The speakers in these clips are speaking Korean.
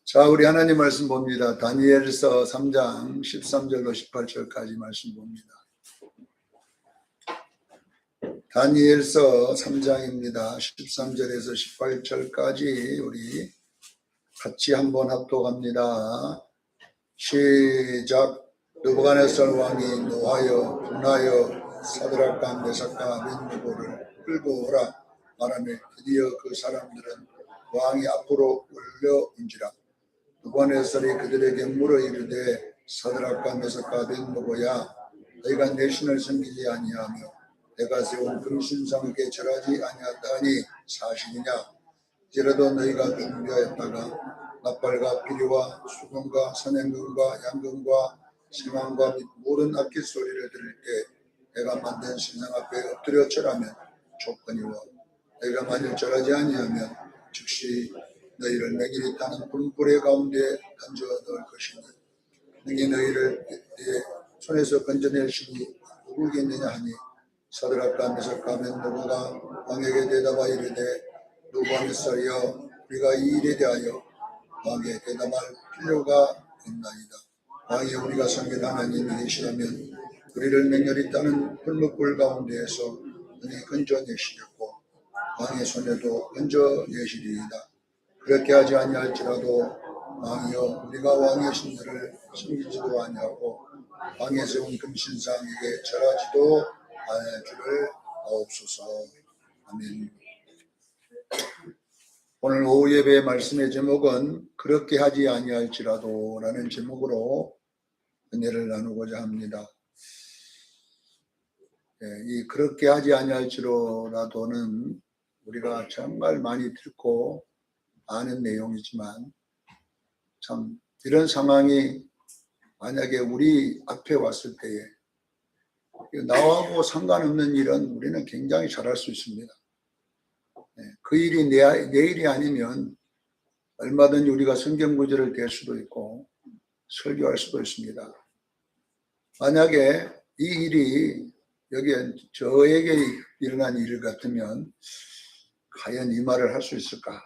자, 우리 하나님 말씀 봅니다. 다니엘서 3장 13절로 18절까지 말씀 봅니다. 다니엘서 3장입니다. 13절에서 18절까지 우리 같이 한번 합독합니다. 시작. 느부갓네살 왕이 노하여 분하여 사드락과 메삭과 아벤느고를 끌고 오라 말하며 드디어 그 사람들은 왕이 앞으로 올려온지라. 느부갓네살이 그들에게 물어 이르되 사드락과 메삭과 아벤느고야, 너희가 내 신을 섬기지 아니하며 내가 세운 금신상에게 절하지 아니하다니 사실이냐? 이제라도 너희가 준비하였다가 나팔과 피리와 수금과 선행금과 양금과 신왕과 및 모든 악기 소리를 들을 때 내가 만든 신상 앞에 엎드려 절하면 좋거니와 너희가 만일 절하지 아니하면 즉시 너희를 맹인이 타는 불불의 가운데 던져 넣을 것이니 능히 너희를 내 손에서 건져낼 신이 누구겠느냐 하니 사드락과 메삭과 아벤느고가 왕에게 대답하여 이르되 느부갓네살이여, 우리가 이 일에 대하여 왕에게 대답할 필요가 있나이다. 왕이 우리가 섬긴 하나님이 계시다면 우리를 맹렬히 따는 불목불 가운데에서 능히 건져내시겠고 왕의 손에도 건져내시리이다. 그렇게 하지 아니할지라도 왕이여, 우리가 왕의 신들을 섬기지도 아니하고 왕의 세운 금신상에게 절하지도 아니할 줄을 아옵소서. 아멘. 오늘 오후 예배의 말씀의 제목은 그렇게 하지 아니할지라도 라는 제목으로 은혜를 나누고자 합니다. 이 그렇게 하지 아니할지라도는 우리가 정말 많이 듣고 아는 내용이지만 참 이런 상황이 만약에 우리 앞에 왔을 때에 나하고 상관없는 일은 우리는 굉장히 잘할 수 있습니다. 그 일이 내 일이 아니면 얼마든지 우리가 성경 구절을 댈 수도 있고 설교할 수도 있습니다. 만약에 이 일이 저에게 일어난 일 같으면 과연 이 말을 할 수 있을까?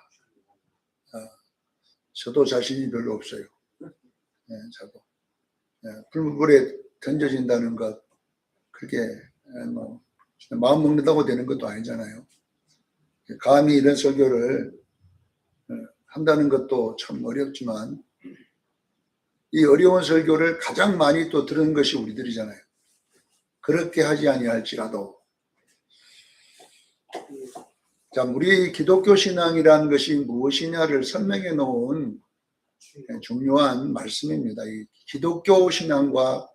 저도 자신이 별로 없어요. 저도. 불물에 던져진다는 것, 그렇게 마음 먹는다고 되는 것도 아니잖아요. 감히 이런 설교를 한다는 것도 참 어렵지만 이 어려운 설교를 가장 많이 또 들은 것이 우리들이잖아요. 그렇게 하지 아니할지라도. 자, 우리 기독교 신앙이라는 것이 무엇이냐를 설명해 놓은 중요한 말씀입니다. 이 기독교 신앙과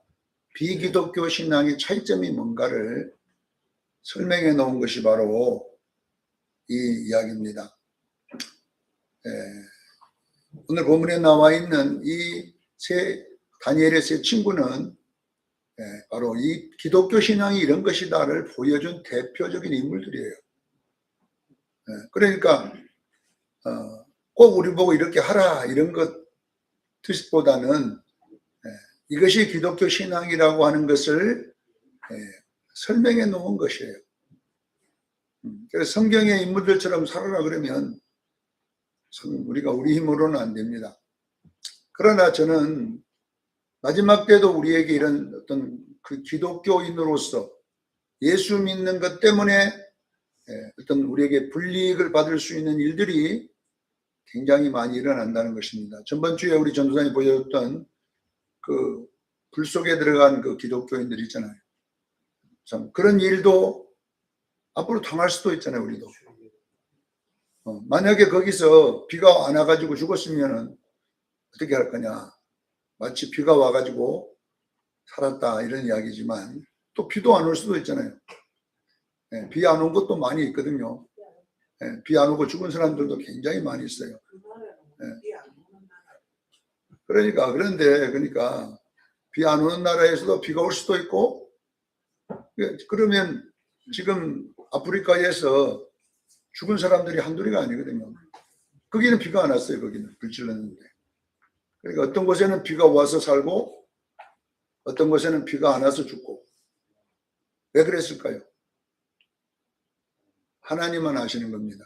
비기독교 신앙의 차이점이 뭔가를 설명해 놓은 것이 바로 이 이야기입니다. 오늘 본문에 나와 있는 이 다니엘의 세 친구는 바로 이 기독교 신앙이 이런 것이다를 보여준 대표적인 인물들이에요. 그러니까 꼭 우리 보고 이렇게 하라 이런 것 뜻보다는 이것이 기독교 신앙이라고 하는 것을 설명해 놓은 것이에요. 그래서 성경의 인물들처럼 살아라 그러면 우리가 우리 힘으로는 안 됩니다. 그러나 저는 마지막 때도 우리에게 이런 어떤 그 기독교인으로서 예수 믿는 것 때문에 어떤 우리에게 불이익을 받을 수 있는 일들이 굉장히 많이 일어난다는 것입니다. 전번 주에 우리 전도사님이 보여줬던 그 불 속에 들어간 그 기독교인들 있잖아요. 참 그런 일도 앞으로 당할 수도 있잖아요, 우리도. 만약에 거기서 비가 안 와가지고 죽었으면 어떻게 할 거냐. 마치 비가 와가지고 살았다 이런 이야기지만 또 비도 안 올 수도 있잖아요. 비 안 온 것도 많이 있거든요. 비 안 오고 죽은 사람들도 굉장히 많이 있어요. 그러니까 비 안 오는 나라에서도 비가 올 수도 있고, 그러면 지금 아프리카에서 죽은 사람들이 한둘이가 아니거든요. 거기는 비가 안 왔어요. 거기는 불 질렀는데. 그러니까 어떤 곳에는 비가 와서 살고 어떤 곳에는 비가 안 와서 죽고. 왜 그랬을까요? 하나님만 아시는 겁니다.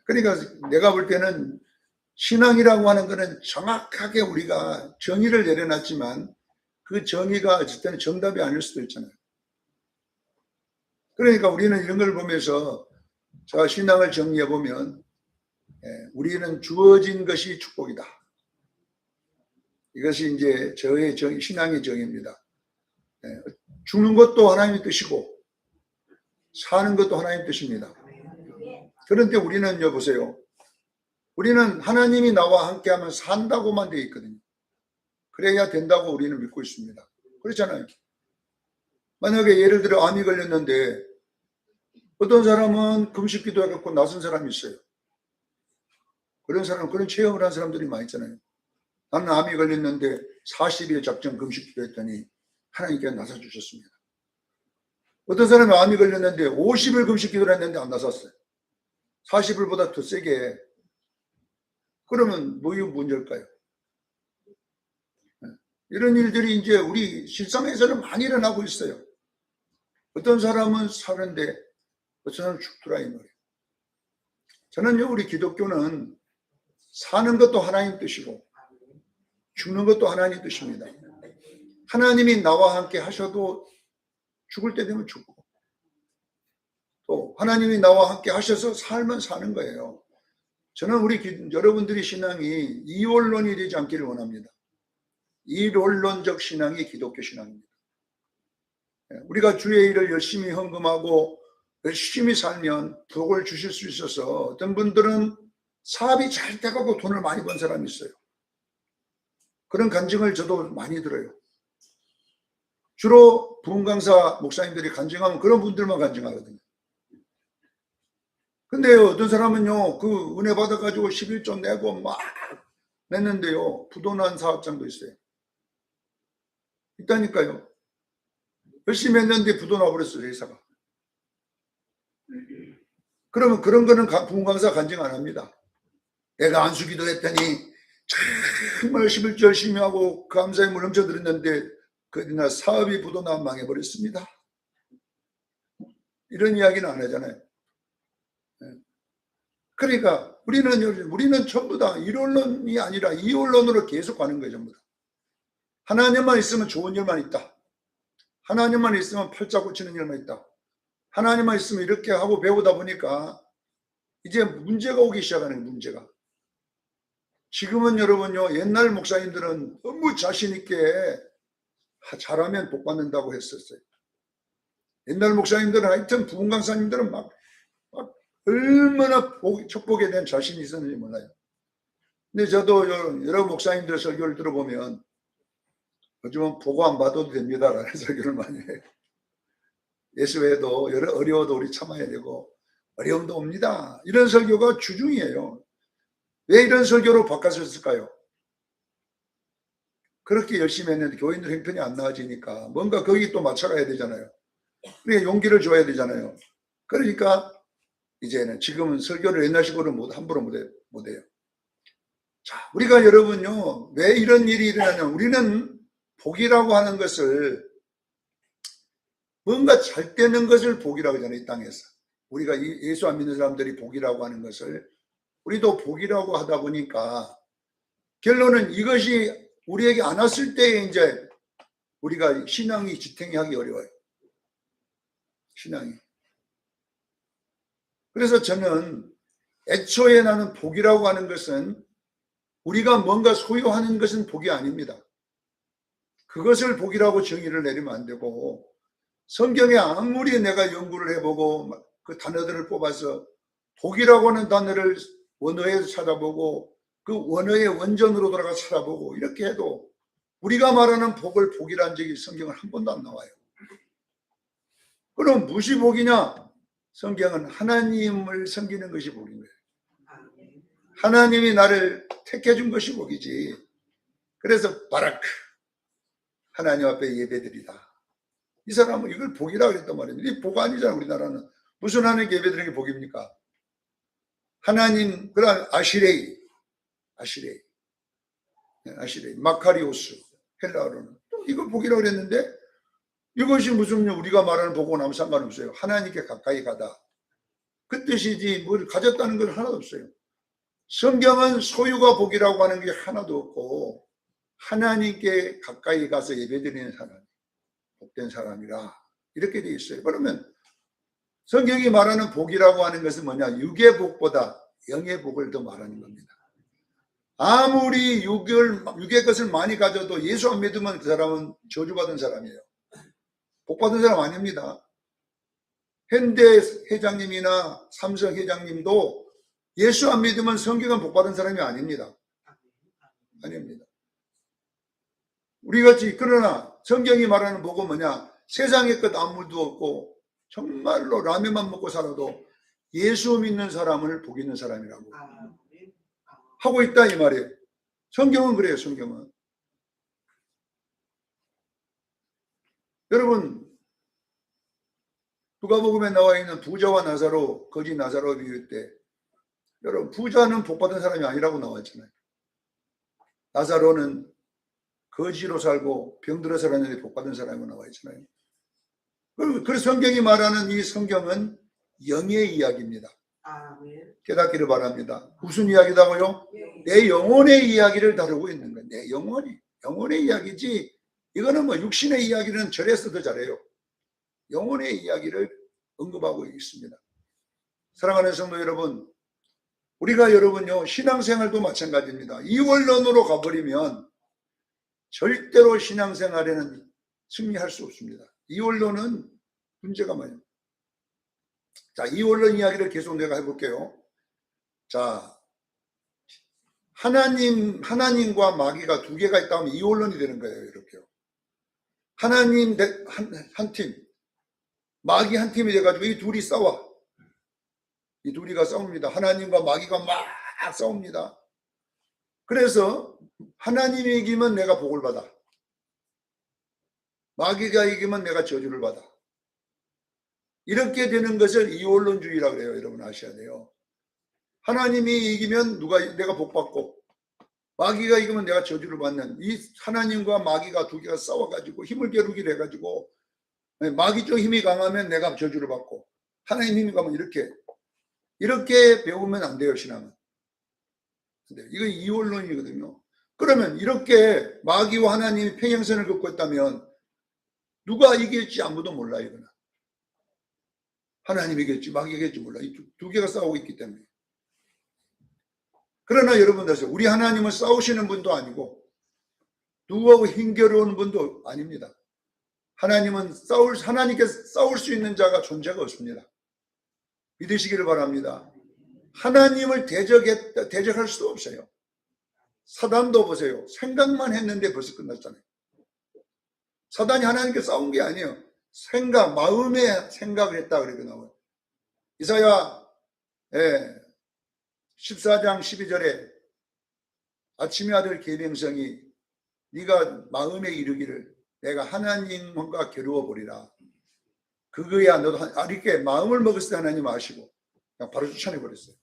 그러니까 내가 볼 때는 신앙이라고 하는 것은 정확하게 우리가 정의를 내려놨지만 그 정의가 어쨌든 정답이 아닐 수도 있잖아요. 그러니까 우리는 이런 걸 보면서 제가 신앙을 정리해 보면 우리는 주어진 것이 축복이다. 이것이 이제 저의 신앙의 정의입니다. 죽는 것도 하나님의 뜻이고 사는 것도 하나님의 뜻입니다. 그런데 우리는 보세요. 우리는 하나님이 나와 함께하면 산다고만 되어 있거든요. 그래야 된다고 우리는 믿고 있습니다. 그렇잖아요. 만약에 예를 들어 암이 걸렸는데 어떤 사람은 금식 기도해갖고 나선 사람이 있어요. 그런 사람, 그런 체험을 한 사람들이 많이 있잖아요. 나는 암이 걸렸는데 40일 작정 금식 기도했더니 하나님께 나서 주셨습니다. 어떤 사람이 암이 걸렸는데 50일 금식 기도를 했는데 안 나섰어요. 40일보다 더 세게. 그러면 뭐이 문제일까요? 이런 일들이 이제 우리 실상에서는 많이 일어나고 있어요. 어떤 사람은 사는데 어떤 사람은 죽더라 이 말이에요. 저는요, 우리 기독교는 사는 것도 하나님 뜻이고 죽는 것도 하나님 뜻입니다. 하나님이 나와 함께 하셔도 죽을 때 되면 죽고 또 하나님이 나와 함께 하셔서 살면 사는 거예요. 저는 우리 여러분들이 신앙이 이원론이 되지 않기를 원합니다. 이론론적 신앙이 기독교 신앙입니다. 우리가 주의 일을 열심히 헌금하고 열심히 살면 복을 주실 수 있어서 어떤 분들은 사업이 잘 돼가고 돈을 많이 번 사람이 있어요. 그런 간증을 저도 많이 들어요. 주로 부흥 강사 목사님들이 간증하면 그런 분들만 간증하거든요. 근데 어떤 사람은요, 그 은혜 받아가지고 11조 내고 막 냈는데요, 부도난 사업장도 있어요. 있다니까요. 열심히 했는데 부도 나버렸어요, 회사가. 그러면 그런 거는 부흥 강사 간증 안 합니다. 내가 안수기도 했더니 정말 11조 열심히 하고 감사의 물 넘쳐들었는데 그날 사업이 부도나 망해버렸습니다. 이런 이야기는 안 하잖아요. 그러니까 우리는 전부 다 이론론이 아니라 이원론으로 계속 가는 거예요. 전부 다. 하나님만 있으면 좋은 일만 있다. 하나님만 있으면 팔자 고치는 일만 있다. 하나님만 있으면 이렇게 하고 배우다 보니까 이제 문제가 오기 시작하는 거예요. 문제가. 지금은 여러분요, 옛날 목사님들은 너무 자신 있게 잘하면 복 받는다고 했었어요. 옛날 목사님들은 하여튼 부흥 강사님들은 막 얼마나 축복에 대한 자신이 있었는지 몰라요. 근데 저도 여러 목사님들 설교를 들어보면 요즘은 보고 안 받아도 됩니다라는 설교를 많이 해요. 예수 외에도 어려워도 우리 참아야 되고 어려움도 옵니다. 이런 설교가 주중이에요. 왜 이런 설교로 바꿔졌을까요? 그렇게 열심히 했는데 교인들 형편이 안 나아지니까 뭔가 거기 또 맞춰가야 되잖아요. 그러니까 용기를 줘야 되잖아요. 그러니까 이제는 지금은 설교를 옛날식으로 함부로 못해요. 자, 우리가 여러분요, 왜 이런 일이 일어나냐면 우리는 복이라고 하는 것을 뭔가 잘 되는 것을 복이라고 하잖아요. 이 땅에서. 우리가 예수 안 믿는 사람들이 복이라고 하는 것을 우리도 복이라고 하다 보니까 결론은 이것이 우리에게 안 왔을 때에 이제 우리가 신앙이 지탱이 하기 어려워요. 신앙이. 그래서 저는 애초에 나는 복이라고 하는 것은 우리가 뭔가 소유하는 것은 복이 아닙니다. 그것을 복이라고 정의를 내리면 안 되고 성경에 아무리 내가 연구를 해보고 그 단어들을 뽑아서 복이라고 하는 단어를 원어에서 찾아보고 그 원어의 원전으로 돌아가 찾아보고 이렇게 해도 우리가 말하는 복을 복이라는 적이 성경은 한 번도 안 나와요. 그럼 무엇이 복이냐? 성경은 하나님을 섬기는 것이 복인 거예요. 하나님이 나를 택해 준 것이 복이지. 그래서 바라크 하나님 앞에 예배드리다. 이 사람은 이걸 복이라고 했단 말이에요. 이 복 아니잖아. 우리나라는 무슨 하나님께 예배드리는 게 복입니까? 하나님, 그런 아시레이 마카리오스 헬라어로는 이거 복이라고 그랬는데 이것이 무슨 우리가 말하는 복하고 아무 상관없어요. 하나님께 가까이 가다. 그 뜻이지 뭘 가졌다는 건 하나도 없어요. 성경은 소유가 복이라고 하는 게 하나도 없고 하나님께 가까이 가서 예배드리는 사람, 복된 사람이라 이렇게 되어 있어요. 그러면 성경이 말하는 복이라고 하는 것은 뭐냐? 육의 복보다 영의 복을 더 말하는 겁니다. 아무리 육의 것을 많이 가져도 예수 안 믿으면 그 사람은 저주받은 사람이에요. 복받은 사람 아닙니다. 현대 회장님이나 삼성 회장님도 예수 안 믿으면 성경은 복받은 사람이 아닙니다. 아닙니다. 우리같이 그러나 성경이 말하는 복은 뭐냐? 세상의 것 아무도 없고 정말로 라면만 먹고 살아도 예수 믿는 사람을 복 있는 사람이라고 하고 있다 이 말이에요. 성경은 그래요. 성경은. 여러분 누가복음에 나와 있는 부자와 나사로, 거지 나사로 비유 때 여러분 부자는 복받은 사람이 아니라고 나왔잖아요. 나사로는 거지로 살고 병들어 살았는데 복받은 사람으로 나와 있잖아요. 그래서 성경이 말하는 이 성경은 영의 이야기입니다. 깨닫기를 바랍니다. 무슨 이야기다고요? 내 영혼의 이야기를 다루고 있는 거예요. 내 영혼의 이야기지 이거는 뭐 육신의 이야기는 절에서 더 잘해요. 영혼의 이야기를 언급하고 있습니다. 사랑하는 성도 여러분, 우리가 여러분요 신앙생활도 마찬가지입니다. 이원론으로 가버리면 절대로 신앙생활에는 승리할 수 없습니다. 이원론은 문제가 많아요. 자, 이원론 이야기를 계속 내가 해볼게요. 자, 하나님과 마귀가 두 개가 있다면 이원론이 되는 거예요. 이렇게요. 하나님 한 팀, 마귀 한 팀이 돼가지고 이 둘이 싸워. 이 둘이가 싸웁니다. 하나님과 마귀가 막 싸웁니다. 그래서 하나님이 이기면 내가 복을 받아. 마귀가 이기면 내가 저주를 받아. 이렇게 되는 것을 이원론주의라고 해요. 여러분 아셔야 돼요. 하나님이 이기면 내가 복받고 마귀가 이기면 내가 저주를 받는 이 하나님과 마귀가 두 개가 싸워가지고 힘을 겨루기를 해가지고 마귀 쪽 힘이 강하면 내가 저주를 받고 하나님 힘이 강하면 이렇게 배우면 안 돼요. 신앙은. 이거 이원론이거든요. 그러면 이렇게 마귀와 하나님이 평행선을 긋고 있다면 누가 이길지 아무도 몰라. 이거는 하나님이 이길지 마귀가 이길지 몰라. 이 두 개가 싸우고 있기 때문에. 그러나 여러분들 우리 하나님은 싸우시는 분도 아니고 누구하고 힘겨루는 분도 아닙니다. 하나님께 싸울 수 있는 자가 존재가 없습니다. 믿으시기를 바랍니다. 하나님을 대적할 수도 없어요. 사단도 보세요. 생각만 했는데 벌써 끝났잖아요. 사단이 하나님께 싸운 게 아니에요. 마음의 생각을 했다 그렇게 나와요. 이사야 14장 12절에 아침의 아들 계명성이 네가 마음에 이르기를 내가 하나님과 겨루어 보리라. 그거야 너도 이렇게 마음을 먹었을 때 하나님 아시고 그냥 바로 추천해 버렸어요.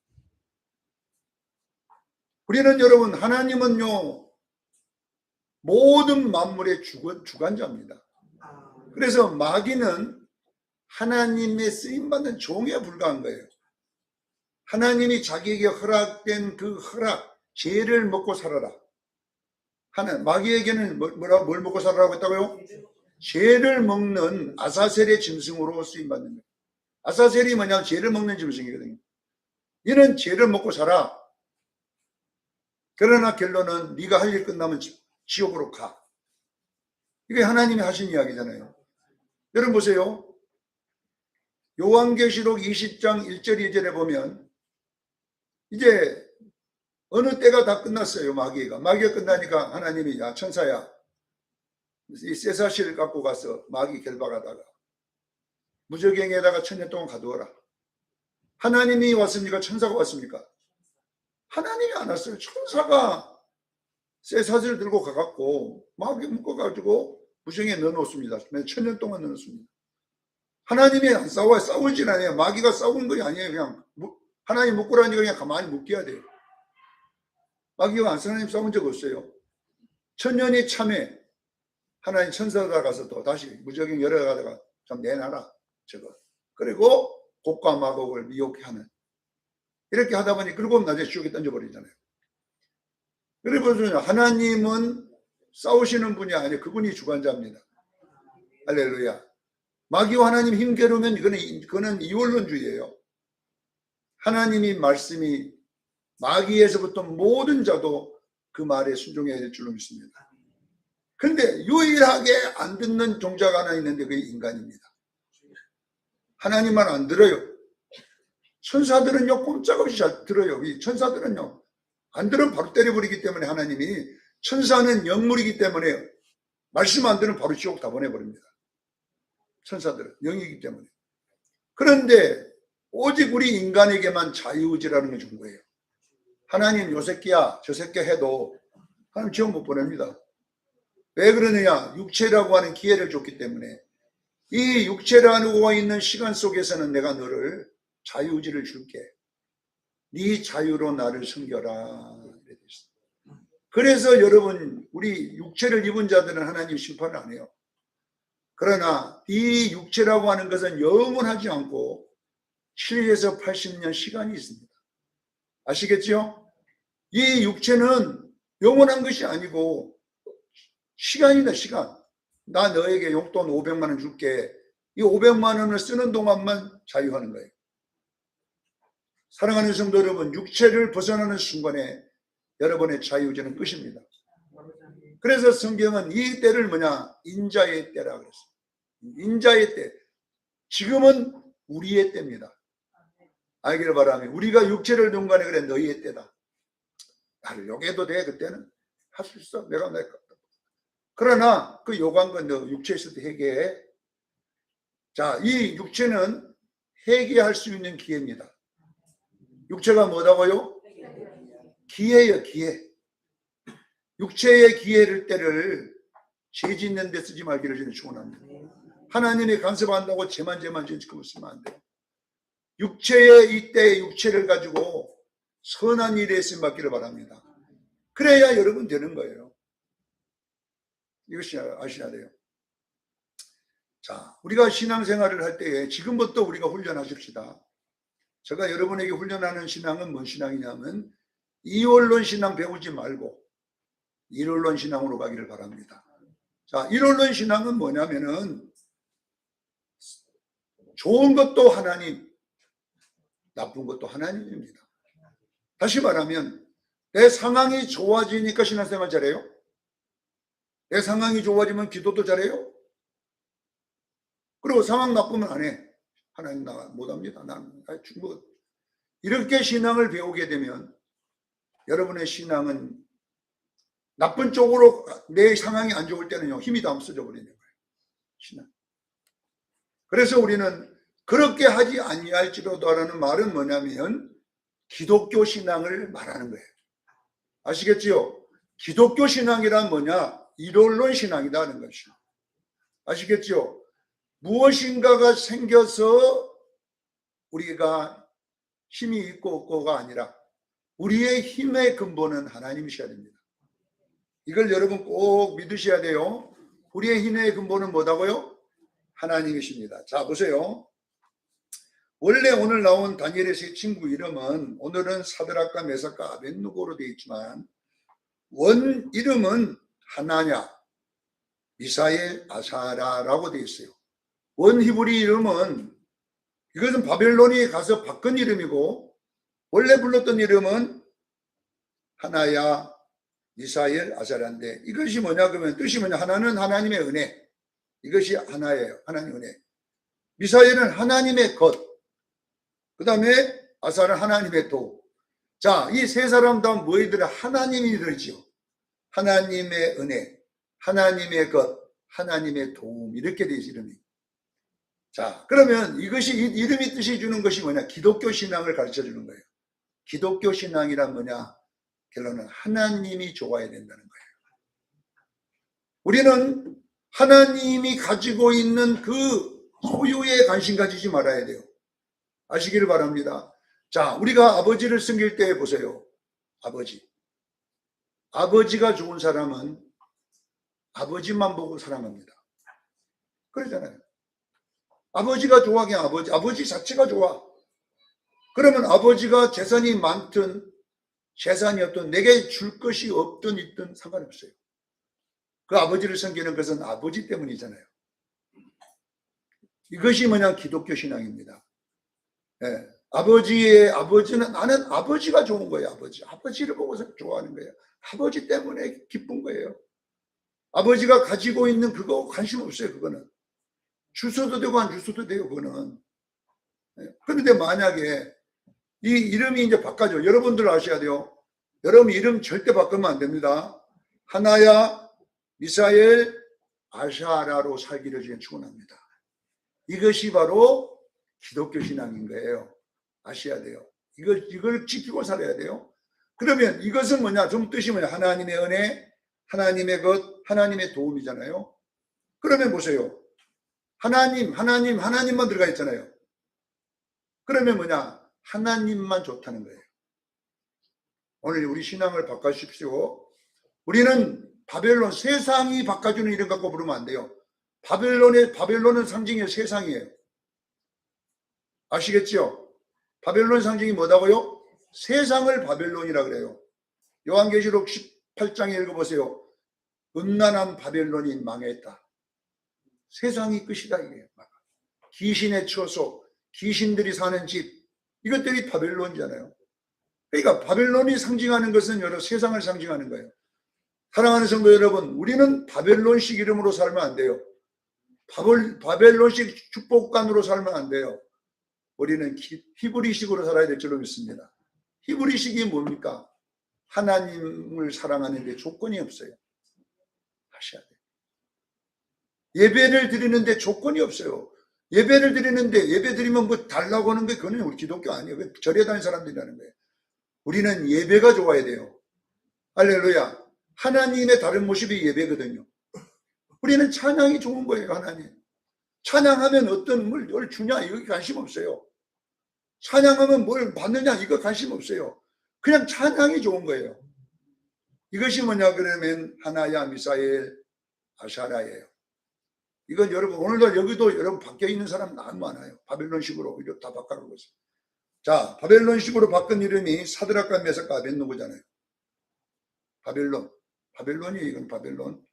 우리는 여러분 하나님은요 모든 만물의 주관자입니다. 그래서 마귀는 하나님의 쓰임받는 종에 불과한 거예요. 하나님이 자기에게 허락된 그 허락, 죄를 먹고 살아라. 마귀에게는 뭘 먹고 살아라고 했다고요? 죄를 먹는 아사셀의 짐승으로 쓰임받는 거예요. 아사셀이 뭐냐면 죄를 먹는 짐승이거든요. 이는 죄를 먹고 살아. 그러나 결론은 네가 할 일 끝나면 지옥으로 가. 이게 하나님이 하신 이야기잖아요. 여러분 보세요. 요한계시록 20장 1절 2절에 보면 이제 어느 때가 다 끝났어요. 마귀가 끝나니까 하나님이 야 천사야 이 쇠사실을 갖고 가서 마귀 결박하다가 무저갱에다가 1000년 동안 가두어라. 하나님이 왔습니까? 천사가 왔습니까? 하나님이 안 왔어요. 천사가 쇠사슬을 들고 가갖고 마귀 묶어가지고 무저갱에 넣어놓습니다. 1000년 동안 넣어놓습니다. 하나님이 안 싸워요. 싸우진 않아요. 마귀가 싸우는 것이 아니에요. 그냥 하나님 묶으라니까 그냥 가만히 묶여야 돼요. 마귀가 하나님 싸운 적 없어요. 1000년이 참에 하나님 천사가 가서 또 다시 무저갱 열어가다가 좀 내놔라. 저거. 그리고 곡과 마곡을 미혹해 하는, 이렇게 하다 보니 그리고 나중에 지옥에 던져버리잖아요. 그래서 하나님은 싸우시는 분이 아니에요. 그분이 주관자입니다. 할렐루야. 마귀와 하나님 힘겨루면 그거는 이원론주의예요. 하나님이 말씀이 마귀에서부터 모든 자도 그 말에 순종해야 될 줄로 믿습니다. 그런데 유일하게 안 듣는 종자가 하나 있는데 그게 인간입니다. 하나님 말 안 들어요. 천사들은요 꼼짝없이 잘 들어요. 이 천사들은요 안 들으면 바로 때려버리기 때문에, 하나님이, 천사는 영물이기 때문에 말씀 안 들으면 바로 지옥 다 보내버립니다. 천사들은 영이기 때문에. 그런데 오직 우리 인간에게만 자유의지라는 게 준 거예요. 하나님 요 새끼야 저 새끼 해도 하나님 지옥 못 보냅니다. 왜 그러느냐? 육체라고 하는 기회를 줬기 때문에. 이 육체라고 있는 시간 속에서는 내가 너를 자유의지를 줄게. 네 자유로 나를 섬겨라. 그래서 여러분, 우리 육체를 입은 자들은 하나님 심판을 안 해요. 그러나 이 육체라고 하는 것은 영원하지 않고 7에서 80년 시간이 있습니다. 아시겠죠? 이 육체는 영원한 것이 아니고 시간이다, 시간. 나 너에게 용돈 500만 원 줄게. 이 500만 원을 쓰는 동안만 자유하는 거예요. 사랑하는 성도 여러분, 육체를 벗어나는 순간에 여러분의 자유의지는 끝입니다. 그래서 성경은 이 때를 뭐냐? 인자의 때라 그랬어요. 인자의 때. 지금은 우리의 때입니다. 알기를 바라며, 우리가 육체를 둔 간에 그래 너희의 때다. 나를 욕해도 돼. 그때는 할 수 있어. 내가 그러나 그 요구한 건 너 육체 있을 때 회개해. 자, 이 육체는 회개할 수 있는 기회입니다. 육체가 뭐라고요? 기회예요, 기회. 육체의 기회를 때를 죄 짓는 데 쓰지 말기를 저는 축원합니다. 하나님이 간섭한다고 죄만 짓고 쓰면 안 돼요. 육체의 이때 육체를 가지고 선한 일에 쓰임 받기를 바랍니다. 그래야 여러분 되는 거예요. 이것이 아셔야 돼요. 자, 우리가 신앙생활을 할 때에 지금부터 우리가 훈련하십시다. 제가 여러분에게 훈련하는 신앙은 뭔 신앙이냐면 이원론 신앙 배우지 말고 일원론 신앙으로 가기를 바랍니다. 자, 일원론 신앙은 뭐냐면은 좋은 것도 하나님, 나쁜 것도 하나님입니다. 다시 말하면 내 상황이 좋아지니까 신앙생활 잘해요? 내 상황이 좋아지면 기도도 잘해요? 그리고 상황 나쁘면 안 해. 하나님 나 못합니다. 나는 중국. 이렇게 신앙을 배우게 되면 여러분의 신앙은 나쁜 쪽으로, 내 상황이 안 좋을 때는요 힘이 다 없어져 버리는 거예요. 신앙. 그래서 우리는 그렇게 하지 아니할지로다라는 말은 뭐냐면 기독교 신앙을 말하는 거예요. 아시겠지요? 기독교 신앙이란 뭐냐? 일원론 신앙이라는 것이요. 아시겠지요? 무엇인가가 생겨서 우리가 힘이 있고 없고가 아니라 우리의 힘의 근본은 하나님이셔야 됩니다. 이걸 여러분 꼭 믿으셔야 돼요. 우리의 힘의 근본은 뭐다고요? 하나님이십니다. 자, 보세요. 원래 오늘 나온 다니엘의 세 친구 이름은 오늘은 사드락과 메삭과 아벳느고로 되어 있지만 원 이름은 하나냐, 미사엘, 아사라라고 되어 있어요. 원 히브리 이름은, 이것은 바벨론이 가서 바꾼 이름이고 원래 불렀던 이름은 하나야, 미사엘, 아사라인데 이것이 뭐냐 그러면 뜻이 뭐냐? 하나는 하나님의 은혜, 이것이 하나예요. 하나님의 은혜. 미사엘은 하나님의 것, 그 다음에 아사는 하나님의 도. 자, 이 세 사람 다 뭐이더라? 하나님이 들죠. 하나님의 은혜, 하나님의 것, 하나님의 도움, 이렇게 되어 있어요, 이름이. 자, 그러면 이것이, 이름이 뜻이 주는 것이 뭐냐? 기독교 신앙을 가르쳐 주는 거예요. 기독교 신앙이란 뭐냐? 결론은 하나님이 좋아야 된다는 거예요. 우리는 하나님이 가지고 있는 그 소유에 관심 가지지 말아야 돼요. 아시기를 바랍니다. 자, 우리가 아버지를 섬길 때 보세요. 아버지가 좋은 사람은 아버지만 보고 사랑합니다. 그러잖아요. 아버지가 좋아. 그냥 아버지 자체가 좋아. 그러면 아버지가 재산이 많든 재산이 없든 내게 줄 것이 없든 있든 상관없어요. 그 아버지를 섬기는 것은 아버지 때문이잖아요. 이것이 뭐냐 기독교 신앙입니다. 예. 아버지는 나는 아버지가 좋은 거예요. 아버지를 보고서 좋아하는 거예요. 아버지 때문에 기쁜 거예요. 아버지가 가지고 있는 그거 관심 없어요. 그거는 주소도 되고 안 주소도 돼요. 그거는. 예. 그런데 만약에 이 이름이 이제 바꿔줘. 여러분들 아셔야 돼요. 여러분 이름 절대 바꾸면 안 됩니다. 하나야, 미사엘, 아샤라로 살기를 지금 축원합니다. 이것이 바로 기독교 신앙인 거예요. 아셔야 돼요. 이걸 지키고 살아야 돼요. 그러면 이것은 뭐냐? 좀 뜻이 뭐냐? 하나님의 은혜, 하나님의 것, 하나님의 도움이잖아요. 그러면 보세요. 하나님만 들어가 있잖아요. 그러면 뭐냐? 하나님만 좋다는 거예요. 오늘 우리 신앙을 바꿔주십시오. 우리는 바벨론, 세상이 바꿔주는 이름 갖고 부르면 안 돼요. 바벨론은 상징이 세상이에요. 아시겠죠? 바벨론 상징이 뭐다고요? 세상을 바벨론이라 그래요. 요한계시록 18장에 읽어보세요. 음란한 바벨론이 망했다. 세상이 끝이다 이게. 귀신의 처소, 귀신들이 사는 집, 이것들이 바벨론이잖아요. 그러니까 바벨론이 상징하는 것은 여러 세상을 상징하는 거예요. 사랑하는 성도 여러분, 우리는 바벨론식 이름으로 살면 안 돼요. 바벨론식 축복관으로 살면 안 돼요. 우리는 히브리식으로 살아야 될 줄로 믿습니다. 히브리식이 뭡니까? 하나님을 사랑하는 데 조건이 없어요. 하셔야 돼요. 예배를 드리는데 조건이 없어요. 예배를 드리는데 예배 드리면 뭐 달라고 하는 게 그거는 우리 기독교 아니에요. 절에 다니는 사람들이라는 거예요. 우리는 예배가 좋아야 돼요. 할렐루야. 하나님의 다른 모습이 예배거든요. 우리는 찬양이 좋은 거예요. 하나님. 찬양하면 어떤 뭘 주냐 이거 관심 없어요. 찬양하면 뭘 받느냐 이거 관심 없어요. 그냥 찬양이 좋은 거예요. 이것이 뭐냐 그러면 하나야, 미사엘, 아샤라예요. 이건 여러분 오늘도 여기도 여러분 바뀌어 있는 사람 너무 많아요. 바벨론식으로 이거 다 바꿔가고 있어요. 자, 바벨론식으로 바꾼 이름이 사드락과 메삭과 아벳느고잖아요. 바벨론이 이건 바벨론.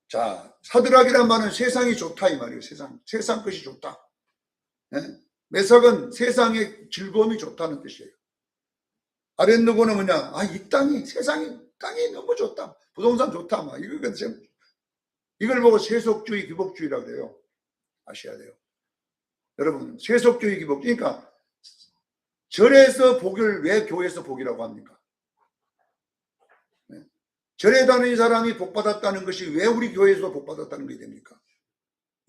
자, 사드락이란 말은 세상이 좋다 이 말이에요. 세상 것이 좋다. 네? 메삭은 세상의 즐거움이 좋다는 뜻이에요. 아벳느고는 뭐냐? 이 땅이 땅이 너무 좋다. 부동산 좋다. 막 이걸 보고 세속주의, 기복주의라고 그래요. 아셔야 돼요. 여러분, 세속주의, 기복주의. 그러니까 절에서 복을 왜 교회에서 복이라고 합니까? 네. 절에 다니는 사람이 복받았다는 것이 왜 우리 교회에서 복받았다는 게 됩니까?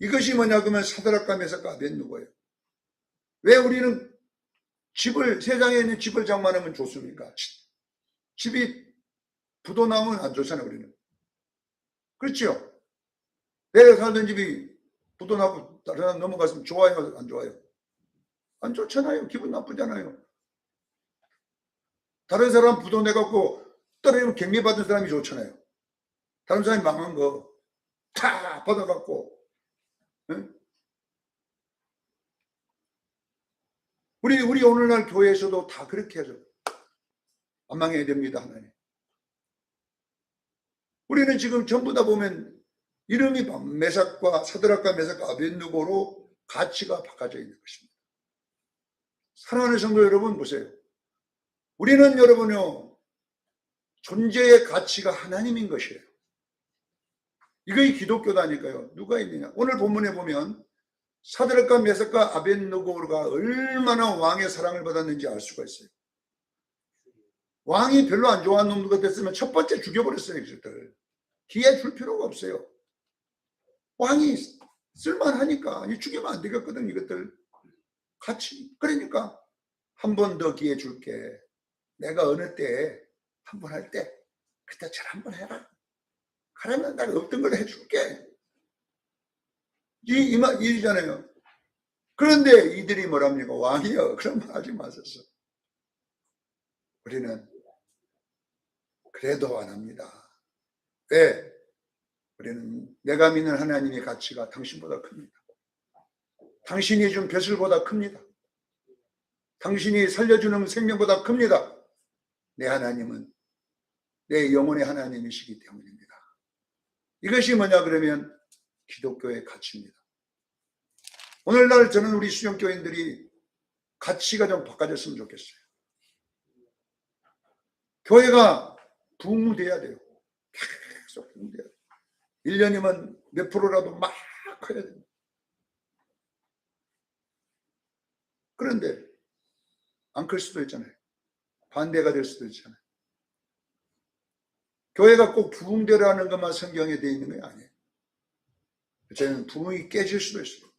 이것이 뭐냐 그러면 사드락과 메삭과 아벳느고예요. 왜 우리는 세상에 있는 집을 장만하면 좋습니까? 집이 부도 나면 안 좋잖아요, 우리는. 그렇죠? 내가 살던 집이 부도 나고 다른 사람 넘어갔으면 좋아요, 안 좋아요? 안 좋잖아요. 기분 나쁘잖아요. 다른 사람 부도 내갖고 떨어지면 격리받은 사람이 좋잖아요. 다른 사람이 망한 거 다 받아갖고. 응? 우리 오늘날 교회에서도 다 그렇게 하죠. 안 망해야 됩니다, 하나님. 우리는 지금 전부 다 보면 이름이 사드락과 메삭과 아벳느고로 가치가 바꿔져 있는 것입니다. 사랑하는 성도 여러분 보세요. 우리는 여러분요 존재의 가치가 하나님인 것이에요. 이것이 기독교다니까요. 누가 있느냐. 오늘 본문에 보면 사드락과 메삭과 아벳느고가 얼마나 왕의 사랑을 받았는지 알 수가 있어요. 왕이 별로 안 좋아하는 놈들 같았으면 첫 번째 죽여버렸어요. 이것들. 기회 줄 필요가 없어요. 왕이 쓸만하니까 죽이면 안 되겠거든 이것들. 같이. 그러니까 한 번 더 기회 줄게. 내가 어느 때 한 번 할 때 그때 잘 한 번 해라. 그러면 내가 어떤 걸 해줄게. 이잖아요. 그런데 이들이 뭐랍니까? 왕이여. 그런 말 하지 마셨어. 우리는 그래도 안 합니다. 왜? 우리는 내가 믿는 하나님의 가치가 당신보다 큽니다. 당신이 준 벼슬보다 큽니다. 당신이 살려주는 생명보다 큽니다. 내 하나님은 내 영혼의 하나님이시기 때문입니다. 이것이 뭐냐 그러면 기독교의 가치입니다. 오늘날 저는 우리 수영교인들이 가치가 좀 바꿔졌으면 좋겠어요. 교회가 부흥돼야 돼요. 계속 부흥돼야 돼요. 1년이면 몇 프로라도 막 커야 됩니다. 그런데 안 클 수도 있잖아요. 반대가 될 수도 있잖아요. 교회가 꼭 부흥되라는 것만 성경에 되어 있는 게 아니에요. 저는 부흥이 깨질 수도 있어요.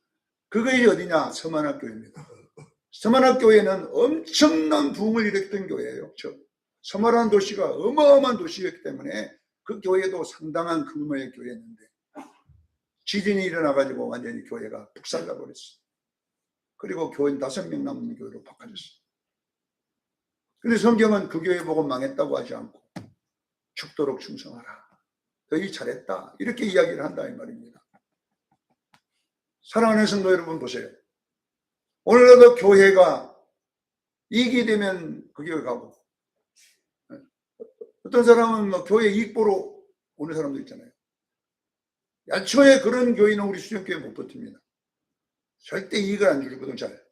그것이 어디냐? 서만학교입니다. 서만학교회는 엄청난 부흥을 일으켰던 교회예요. 서만한 도시가 어마어마한 도시였기 때문에 그 교회도 상당한 규모의 교회였는데 지진이 일어나가지고 완전히 교회가 북살나 버렸어요. 그리고 교인 5명 남는 교회로 바꿔졌어요. 그런데 성경은 그 교회 보고 망했다고 하지 않고 죽도록 충성하라. 너희 잘했다. 이렇게 이야기를 한다 이 말입니다. 사랑하는 성도 여러분 보세요. 오늘날도 교회가 이익이 되면 그 교회 가고 어떤 사람은 뭐 교회 이익 보러 오는 사람도 있잖아요. 야초에 그런 교회는 우리 수련교회 못 버팁니다. 절대 이익을 안 주거든 잘.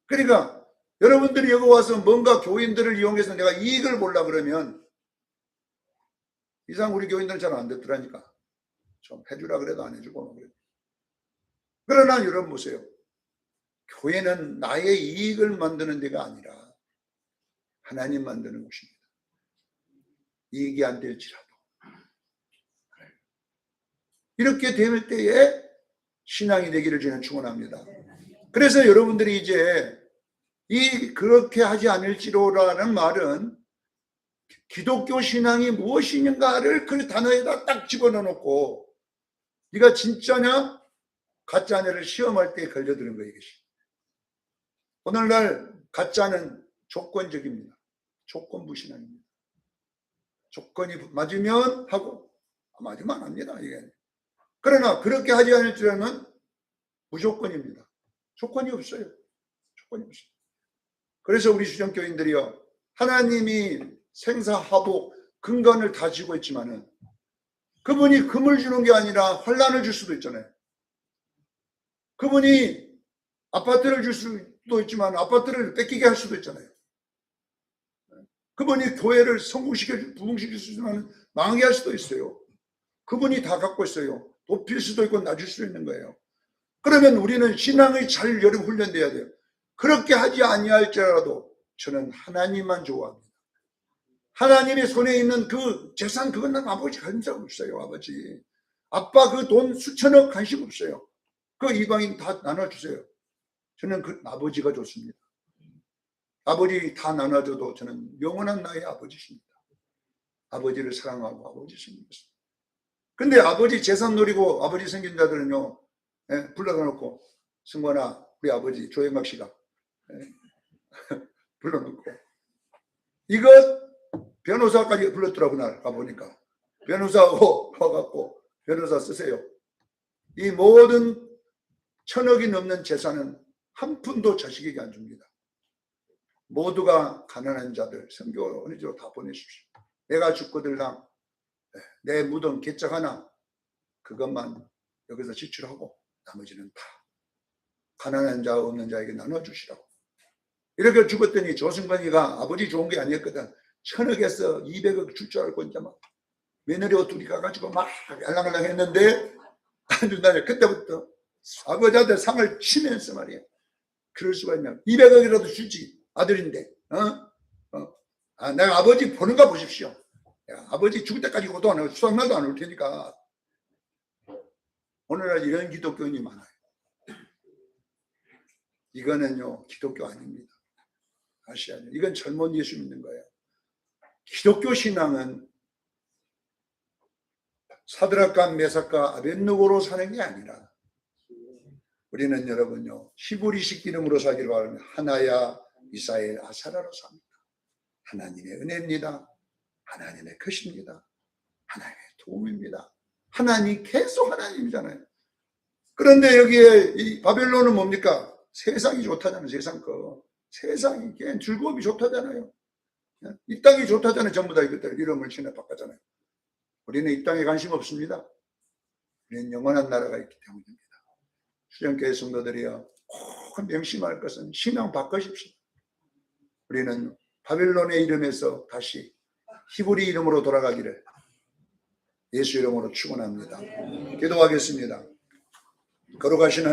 그러니까 여러분들이 여기 와서 뭔가 교인들을 이용해서 내가 이익을 보려고 그러면 이상 우리 교인들은 잘 안 듣더라니까. 좀 해주라 그래도 안 해주고. 그러나 여러분 보세요. 교회는 나의 이익을 만드는 데가 아니라 하나님 만드는 곳입니다. 이익이 안 될지라도. 이렇게 될 때에 신앙이 되기를 저는 축원합니다. 그래서 여러분들이 이제 그렇게 하지 않을지로라는 말은 기독교 신앙이 무엇인가를 그 단어에다 딱 집어넣어놓고 네가 진짜냐 가짜냐를 시험할 때 걸려드는 거예요. 이것이. 오늘날 가짜는 조건적입니다. 조건부 신앙입니다. 조건이 맞으면 하고 맞으면 안 합니다. 이게. 그러나 그렇게 하지 않을 줄은 무조건입니다. 조건이 없어요. 조건이 없어요. 그래서 우리 수정교인들이요. 하나님이 생사하복 근간을 다 지고 있지만은 그분이 금을 주는 게 아니라 환란을 줄 수도 있잖아요. 그분이 아파트를 줄 수도 있지만 아파트를 뺏기게 할 수도 있잖아요. 그분이 교회를 부흥시킬 수 있지만 망하게 할 수도 있어요. 그분이 다 갖고 있어요. 높일 수도 있고 낮을 수도 있는 거예요. 그러면 우리는 신앙이 잘 여러분 훈련돼야 돼요. 그렇게 하지 아니할지라도 저는 하나님만 좋아합니다. 하나님의 손에 있는 그 재산 그건 아버지 관심 없어요. 아버지. 아빠 그 돈 수천억 관심 없어요. 그 이방인 다 나눠주세요. 저는 그 아버지가 좋습니다. 아버지 다 나눠줘도 저는 영원한 나의 아버지십니다. 아버지를 사랑하고 아버지 생겼습니다. 근데 아버지 재산 노리고 아버지 생긴 자들은요, 불러다 놓고, 승관아, 우리 아버지 조영박 씨가 불러놓고, 이것 변호사까지 불렀더라고, 날 가보니까. 변호사하고 와갖고, 변호사 쓰세요. 이 모든 1,000억이 넘는 재산은 한 푼도 자식에게 안 줍니다. 모두가 가난한 자들, 선교 어느 정도 다 보내십시오. 내가 죽거들랑 내 무덤 개짝 하나 그것만 여기서 지출하고 나머지는 다 가난한 자 없는 자에게 나눠주시라고. 이렇게 죽었더니 조승관이가 아버지 좋은 게 아니었거든. 1,000억에서 200억 줄 줄 알고 이제 막 며느리 둘이 가가지고 막 알랑알랑 했는데 안 준다니. 그때부터 아버지한테 상을 치면서 말이야. 그럴 수가 있냐. 200억이라도 주지. 아들인데. 내가 아버지 보는가 보십시오. 야, 아버지 죽을 때까지 고도 안 하고 수학날도 안 올 테니까. 오늘날 이런 기독교인이 많아요. 이거는요 기독교 아닙니다. 아시아죠. 이건 젊은 예수 믿는 거예요. 기독교 신앙은 사드락과 메삭과 아벳느고로 사는 게 아니라 우리는 여러분요 히브리식 이름으로 사기를 바라면 하나야 미사엘 아사라로 삽니다. 하나님의 은혜입니다. 하나님의 것입니다. 하나님의 도움입니다. 하나님 계속 하나님이잖아요. 그런데 여기에 이 바벨론은 뭡니까? 세상이 좋다잖아요. 세상 거. 세상이 그냥 즐거움이 좋다잖아요. 이 땅이 좋다잖아요. 전부 다 이것들 이름을 지나 바꿨잖아요. 우리는 이 땅에 관심 없습니다. 우리는 영원한 나라가 있기 때문입니다. 수련교회 성도들이여 꼭 명심할 것은 신앙 바꾸십시오. 우리는 바벨론의 이름에서 다시 히브리 이름으로 돌아가기를 예수 이름으로 축원합니다. 기도하겠습니다. 걸어가시는